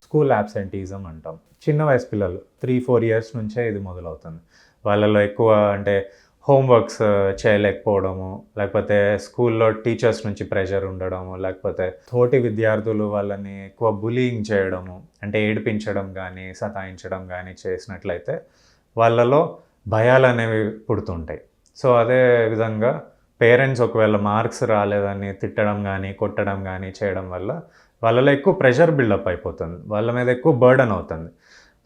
School యాబ్సెంటీజం అంటాం. చిన్న వయసు పిల్లలు 3-4 ఇయర్స్ నుంచే ఇది మొదలవుతుంది. వాళ్ళలో ఎక్కువ అంటే హోంవర్క్స్ చేయలేకపోవడము, లేకపోతే స్కూల్లో టీచర్స్ నుంచి ప్రెషర్ ఉండడము, లేకపోతే తోటి విద్యార్థులు వాళ్ళని ఎక్కువ బులీయింగ్ చేయడము, అంటే ఏడిపించడం కానీ సతాయించడం కానీ చేసినట్లయితే వాళ్ళలో భయాలనేవి పుడుతుంటాయి. సో అదే విధంగా పేరెంట్స్ ఒకవేళ మార్క్స్ రాలేదని తిట్టడం కానీ కొట్టడం కానీ చేయడం వల్ల వాళ్ళలో ఎక్కువ ప్రెషర్ బిల్డప్ అయిపోతుంది, వాళ్ళ మీద ఎక్కువ బర్డన్ అవుతుంది.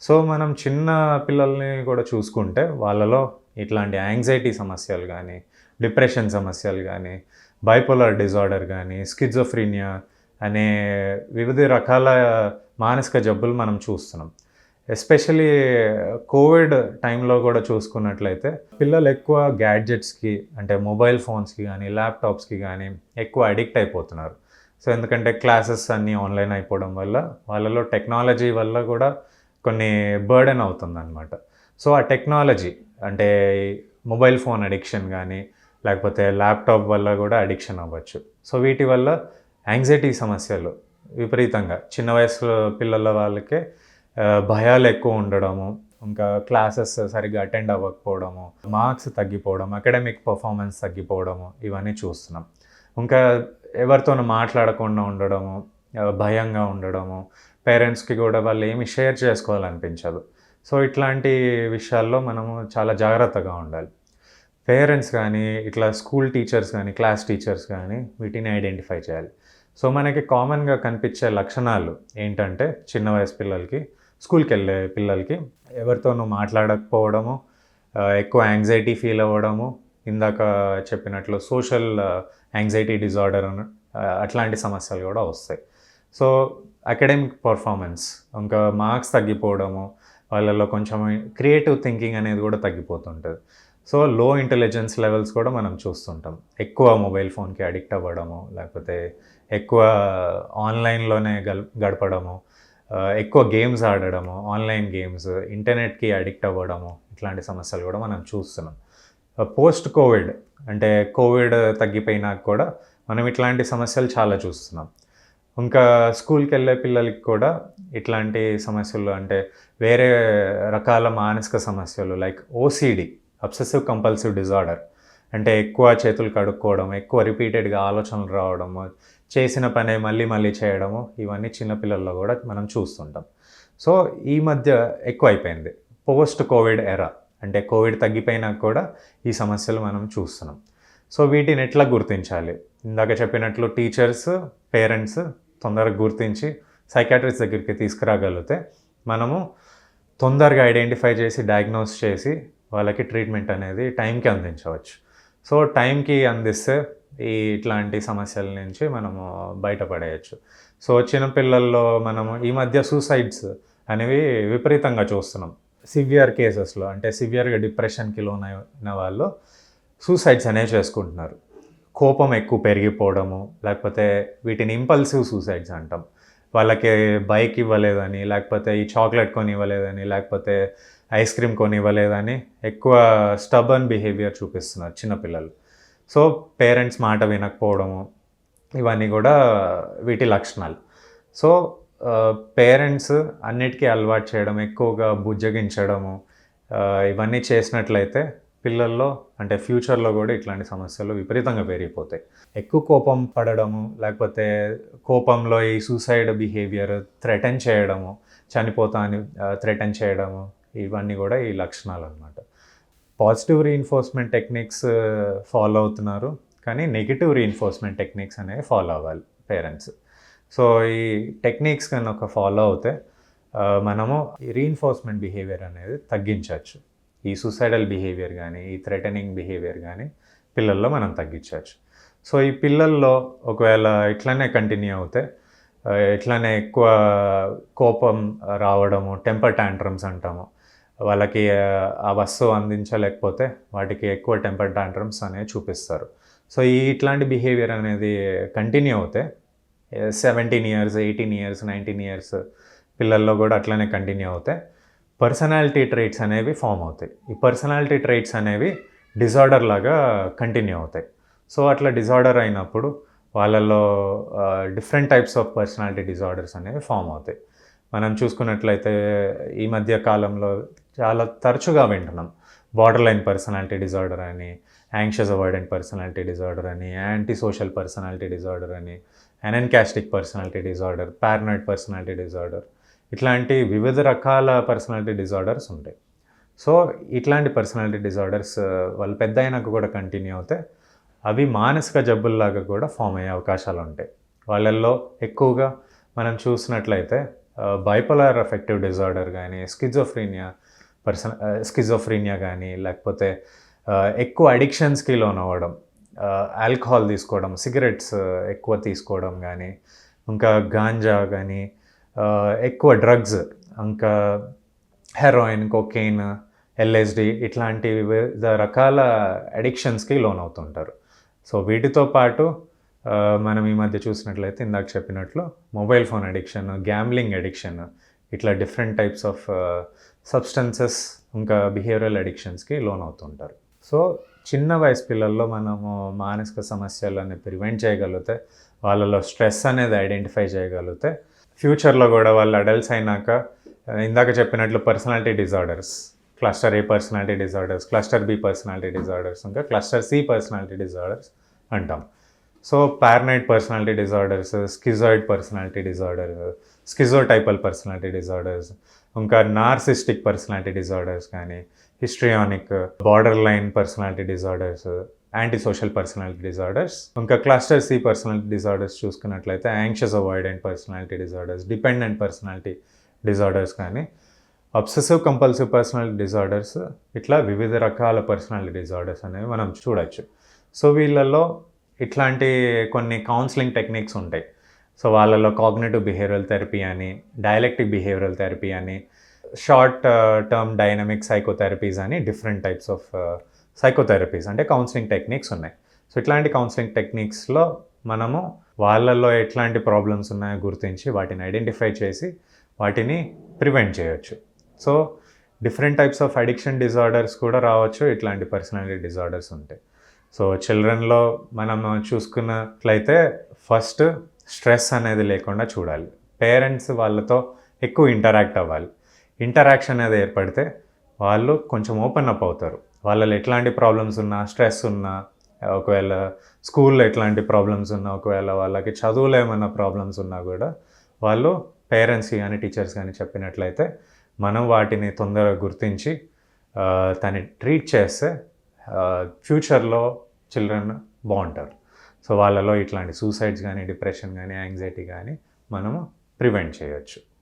సో మనం చిన్న పిల్లల్ని కూడా చూసుకుంటే వాళ్ళలో ఇట్లాంటి యాంగ్జైటీ సమస్యలు కానీ, డిప్రెషన్ సమస్యలు కానీ, బైపోలార్ డిజార్డర్ కానీ, స్కిజోఫ్రీనియా అనే వివిధ రకాల మానసిక జబ్బులు మనం చూస్తున్నాం. ఎస్పెషలీ కోవిడ్ టైంలో కూడా చూసుకున్నట్లయితే పిల్లలు ఎక్కువ గ్యాడ్జెట్స్కి అంటే మొబైల్ ఫోన్స్కి కానీ ల్యాప్టాప్స్కి కానీ ఎక్కువ అడిక్ట్ అయిపోతున్నారు. సో ఎందుకంటే క్లాసెస్ అన్నీ ఆన్లైన్ అయిపోవడం వల్ల వాళ్ళలో టెక్నాలజీ వల్ల కూడా కొన్ని బర్డెన్ అవుతుందన్నమాట. సో ఆ టెక్నాలజీ అంటే మొబైల్ ఫోన్ అడిక్షన్ కానీ లేకపోతే ల్యాప్టాప్ వల్ల కూడా అడిక్షన్ అవ్వచ్చు. సో వీటి వల్ల యాంగ్జైటీ సమస్యలు విపరీతంగా చిన్న వయసులో పిల్లల వాళ్ళకే భయాలు ఎక్కువ ఉండడము, ఇంకా క్లాసెస్ సరిగ్గా అటెండ్ అవ్వకపోవడము, మార్క్స్ తగ్గిపోవడం, అకాడమిక్ పర్ఫార్మెన్స్ తగ్గిపోవడము ఇవన్నీ చూస్తున్నాం. ఇంకా ఎవరితోనూ మాట్లాడకుండా ఉండడము, భయంగా ఉండడము, పేరెంట్స్కి కూడా వాళ్ళు ఏమి షేర్ చేసుకోవాలనిపించదు. సో ఇట్లాంటి విషయాల్లో మనము చాలా జాగ్రత్తగా ఉండాలి. పేరెంట్స్ కానీ ఇట్లా స్కూల్ టీచర్స్ కానీ క్లాస్ టీచర్స్ కానీ వీటిని ఐడెంటిఫై చేయాలి. సో మనకి కామన్గా కనిపించే లక్షణాలు ఏంటంటే చిన్న వయసు పిల్లలకి, స్కూల్కి వెళ్ళే పిల్లలకి ఎవరితోనూ మాట్లాడకపోవడము, ఎక్కువ యాంగ్జైటీ ఫీల్ అవ్వడము, ఇందాక చెప్పినట్లు సోషల్ యాంగ్జైటీ డిజార్డర్ అట్లాంటి సమస్యలు కూడా వస్తాయి. సో అకాడమిక్ పర్ఫార్మెన్స్, ఇంకా మార్క్స్ తగ్గిపోవడము, వాళ్ళలో కొంచెం క్రియేటివ్ థింకింగ్ అనేది కూడా తగ్గిపోతుంటుంది. సో లో ఇంటెలిజెన్స్ లెవెల్స్ కూడా మనం చూస్తుంటాం. ఎక్కువ మొబైల్ ఫోన్కి అడిక్ట్ అవ్వడము, లేకపోతే ఎక్కువ ఆన్లైన్లోనే గడపడము, ఎక్కువ గేమ్స్ ఆడడము, ఆన్లైన్ గేమ్స్, ఇంటర్నెట్కి అడిక్ట్ అవ్వడము, ఇట్లాంటి సమస్యలు కూడా మనం చూస్తున్నాం. పోస్ట్ కోవిడ్ అంటే కోవిడ్ తగ్గిపోయినాక కూడా మనం ఇట్లాంటి సమస్యలు చాలా చూస్తున్నాం. ఇంకా స్కూల్కి వెళ్ళే పిల్లలకి కూడా ఇట్లాంటి సమస్యలు అంటే వేరే రకాల మానసిక సమస్యలు like OCD, obsessive compulsive disorder, అంటే ఎక్కువ చేతులు కడుక్కోవడం, ఎక్కువ రిపీటెడ్గా ఆలోచనలు రావడము, చేసిన పనే మళ్ళీ మళ్ళీ చేయడము, ఇవన్నీ చిన్నపిల్లల్లో కూడా మనం చూస్తుంటాం. సో ఈ మధ్య ఎక్కువ అయిపోయింది పోస్ట్ కోవిడ్ ఎరా, అంటే కోవిడ్ తగ్గిపోయినాక కూడా ఈ సమస్యలు మనం చూస్తున్నాం. సో వీటిని ఎట్లా గుర్తించాలి? ఇందాక చెప్పినట్లు టీచర్స్, పేరెంట్స్ తొందరగా గుర్తించి సైకాట్రిస్ట్ దగ్గరికి తీసుకురాగలిగితే మనము తొందరగా ఐడెంటిఫై చేసి డయాగ్నోస్ చేసి వాళ్ళకి ట్రీట్మెంట్ అనేది టైంకి అందించవచ్చు. సో టైంకి అందిస్తే ఇట్లాంటి సమస్యల నుంచి మనము బయటపడేయచ్చు. సో చిన్నపిల్లల్లో మనము ఈ మధ్య సూసైడ్స్ అనేవి విపరీతంగా చూస్తున్నాం. సివియర్ కేసెస్లో అంటే సివియర్గా డిప్రెషన్కి లోనైన వాళ్ళు సూసైడ్స్ అనేవి చేసుకుంటున్నారు. కోపం ఎక్కువ పెరిగిపోవడము, లేకపోతే వీటిని ఇంపల్సివ్ సూసైడ్స్ అంటాం. వాళ్ళకి బైక్ ఇవ్వలేదని, లేకపోతే ఈ చాక్లెట్ కొని ఇవ్వలేదని, లేకపోతే ఐస్ క్రీమ్ కొని ఇవ్వలేదని ఎక్కువ స్టబర్న్ బిహేవియర్ చూపిస్తున్నారు చిన్నపిల్లలు. సో పేరెంట్స్ మాట వినకపోవడము, ఇవన్నీ కూడా వీటి లక్షణాలు. సో పేరెంట్స్ అన్నిటికీ అలవాటు చేయడం, ఎక్కువగా బుజ్జగించడము, ఇవన్నీ చేసినట్లయితే పిల్లల్లో అంటే ఫ్యూచర్లో కూడా ఇట్లాంటి సమస్యలు విపరీతంగా పెరిగిపోతాయి. ఎక్కువ కోపం పడడము, లేకపోతే కోపంలో ఈ సూసైడ్ బిహేవియర్, థ్రెటన్ చేయడము, చనిపోతా అని థ్రెటన్ చేయడము, ఇవన్నీ కూడా ఈ లక్షణాలు అన్నమాట. పాజిటివ్ రీఇన్ఫోర్స్మెంట్ టెక్నిక్స్ ఫాలో అవుతున్నారు, కానీ నెగిటివ్ రీఇన్ఫోర్స్మెంట్ టెక్నిక్స్ అనేవి ఫాలో అవ్వాలి పేరెంట్స్. సో ఈ టెక్నిక్స్ కనుక ఫాలో అవుతే మనము ఈ రీఇన్ఫోర్స్మెంట్ బిహేవియర్ అనేది తగ్గించవచ్చు. ఈ సూసైడల్ బిహేవియర్ కానీ, ఈ థ్రెటనింగ్ బిహేవియర్ కానీ పిల్లల్లో మనం తగ్గించవచ్చు. సో ఈ పిల్లల్లో ఒకవేళ ఇట్లానే కంటిన్యూ అవుతే, ఇట్లానే ఎక్కువ కోపం రావడము, టెంపర్ టాంట్రమ్స్ అంటాము, వాళ్ళకి ఆ వస్తువు అందించలేకపోతే వాటికి ఎక్కువ టెంపర్ టాంట్రమ్స్ అనేవి చూపిస్తారు. సో ఇట్లాంటి బిహేవియర్ అనేది కంటిన్యూ అవుతే 17 ఇయర్స్, 18 ఇయర్స్, 19 ఇయర్స్ పిల్లల్లో కూడా అట్లనే కంటిన్యూ అవుతాయి. పర్సనాలిటీ ట్రైట్స్ అనేవి ఫామ్ అవుతాయి. ఈ పర్సనాలిటీ ట్రైట్స్ అనేవి డిజార్డర్ లాగా కంటిన్యూ అవుతాయి. సో అట్లా డిజార్డర్ అయినప్పుడు వాళ్ళల్లో different types of personality disorders అనేవి ఫామ్ అవుతాయి. మనం చూసుకున్నట్లయితే ఈ మధ్య కాలంలో చాలా తరచుగా వింటున్నాం. బార్డర్ లైన్ పర్సనాలిటీ డిజార్డర్ అని, యాంగ్షియస్ అవాయిడెంట్ పర్సనాలిటీ డిజార్డర్ అని, యాంటీ సోషల్ పర్సనాలిటీ డిజార్డర్ అని, anankastic personality disorder, paranoid personality disorder, ఇట్లాంటి వివిధ రకాల పర్సనాలిటీ డిజార్డర్స్ ఉంటాయి. సో ఇట్లాంటి పర్సనాలిటీ డిజార్డర్స్ వాళ్ళు పెద్ద అయినాక కూడా కంటిన్యూ అవుతే అవి మానసిక జబ్బుల్లాగా కూడా ఫామ్ అయ్యే అవకాశాలు ఉంటాయి. వాళ్ళల్లో ఎక్కువగా మనం చూసినట్లయితే బైపోలార్ అఫెక్టివ్ డిజార్డర్ కానీ, స్కిజోఫ్రీనియా కానీ, లేకపోతే ఎక్కువ అడిక్షన్స్కి లోన్ అవ్వడం, ఆల్కహాల్ తీసుకోవడం, సిగరెట్స్ ఎక్కువ తీసుకోవడం కానీ, ఇంకా గాంజా కానీ, ఎక్కువ డ్రగ్స్, ఇంకా హెరోయిన్, కొకెయిన్, ఎల్ఎస్డి ఇట్లాంటి వివిధ రకాల అడిక్షన్స్కి లోన్ అవుతుంటారు. సో వీటితో పాటు మనం ఈ మధ్య చూసినట్లయితే ఇందాక చెప్పినట్లు mobile phone addiction, gambling addiction, ఇట్లా డిఫరెంట్ టైప్స్ ఆఫ్ సబ్స్టెన్సెస్ ఇంకా బిహేవియరల్ అడిక్షన్స్కి లోన్ అవుతుంటారు. సో చిన్న వయసు పిల్లల్లో మనము మానసిక సమస్యలని ప్రివెంట్ చేయగలిగితే, వాళ్ళలో స్ట్రెస్ అనేది ఐడెంటిఫై చేయగలిగితే, ఫ్యూచర్లో కూడా వాళ్ళు అడల్ట్స్ అయినాక ఇందాక చెప్పినట్లు personality disorders, cluster A personality disorders, cluster B personality disorders, ఇంకా క్లస్టర్ సి పర్సనాలిటీ డిజార్డర్స్ అంటాం. So paranoid personality disorders, schizoid personality disorder, schizotypal personality disorders, ఇంకా నార్సిస్టిక్ పర్సనాలిటీ డిజార్డర్స్ కానీ, histrionic, borderline personality disorders, antisocial personality disorders, ఇంకా cluster C personality disorders చూసుకున్నట్లయితే anxious avoidant personality disorders, dependent personality disorders కానీ, obsessive compulsive personality disorders, ఇట్లా వివిధ రకాల personality disorders అనేవి మనం చూడొచ్చు. సో వీళ్ళల్లో ఇట్లాంటి కొన్ని కౌన్సిలింగ్ టెక్నిక్స్ ఉంటాయి. సో వాళ్ళలో కాగ్నిటివ్ బిహేవియరల్ థెరపీ అని, డయలెక్టిక్ బిహేవియరల్ థెరపీ అని, షార్ట్ టర్మ్ డైనమిక్ సైకోథెరపీస్ అని డిఫరెంట్ టైప్స్ ఆఫ్ సైకోథెరపీస్ అంటే కౌన్సిలింగ్ టెక్నిక్స్ ఉన్నాయి. సో ఇట్లాంటి కౌన్సిలింగ్ టెక్నిక్స్లో మనము వాళ్ళల్లో ఎట్లాంటి ప్రాబ్లమ్స్ ఉన్నాయో గుర్తించి వాటిని ఐడెంటిఫై చేసి వాటిని ప్రివెంట్ చేయొచ్చు. So different types of addiction disorders కూడా రావచ్చు, ఇట్లాంటి పర్సనాలిటీ డిజార్డర్స్ ఉంటాయి. సో చిల్డ్రన్లో మనం చూసుకున్నట్లయితే ఫస్ట్ స్ట్రెస్ అనేది లేకుండా చూడాలి. పేరెంట్స్ వాళ్ళతో ఎక్కువ ఇంటరాక్ట్ అవ్వాలి. ఇంటరాక్షన్ అనేది ఏర్పడితే వాళ్ళు కొంచెం ఓపెన్ అప్ అవుతారు. వాళ్ళలో ఎట్లాంటి ప్రాబ్లమ్స్ ఉన్నా, స్ట్రెస్ ఉన్నా, ఒకవేళ స్కూల్లో ఎట్లాంటి ప్రాబ్లమ్స్ ఉన్నా, ఒకవేళ వాళ్ళకి చదువులో ఏమైనా ప్రాబ్లమ్స్ ఉన్నా కూడా వాళ్ళు పేరెంట్స్కి కానీ టీచర్స్ కానీ చెప్పినట్లయితే మనం వాటిని తొందరగా గుర్తించి దాన్ని ట్రీట్ చేస్తే ఫ్యూచర్లో చిల్డ్రన్ బాగుంటారు. సో వాళ్ళలో ఇట్లాంటి సూసైడ్స్ కానీ, డిప్రెషన్ కానీ, యాంగ్జైటీ కానీ మనము ప్రివెంట్ చేయొచ్చు.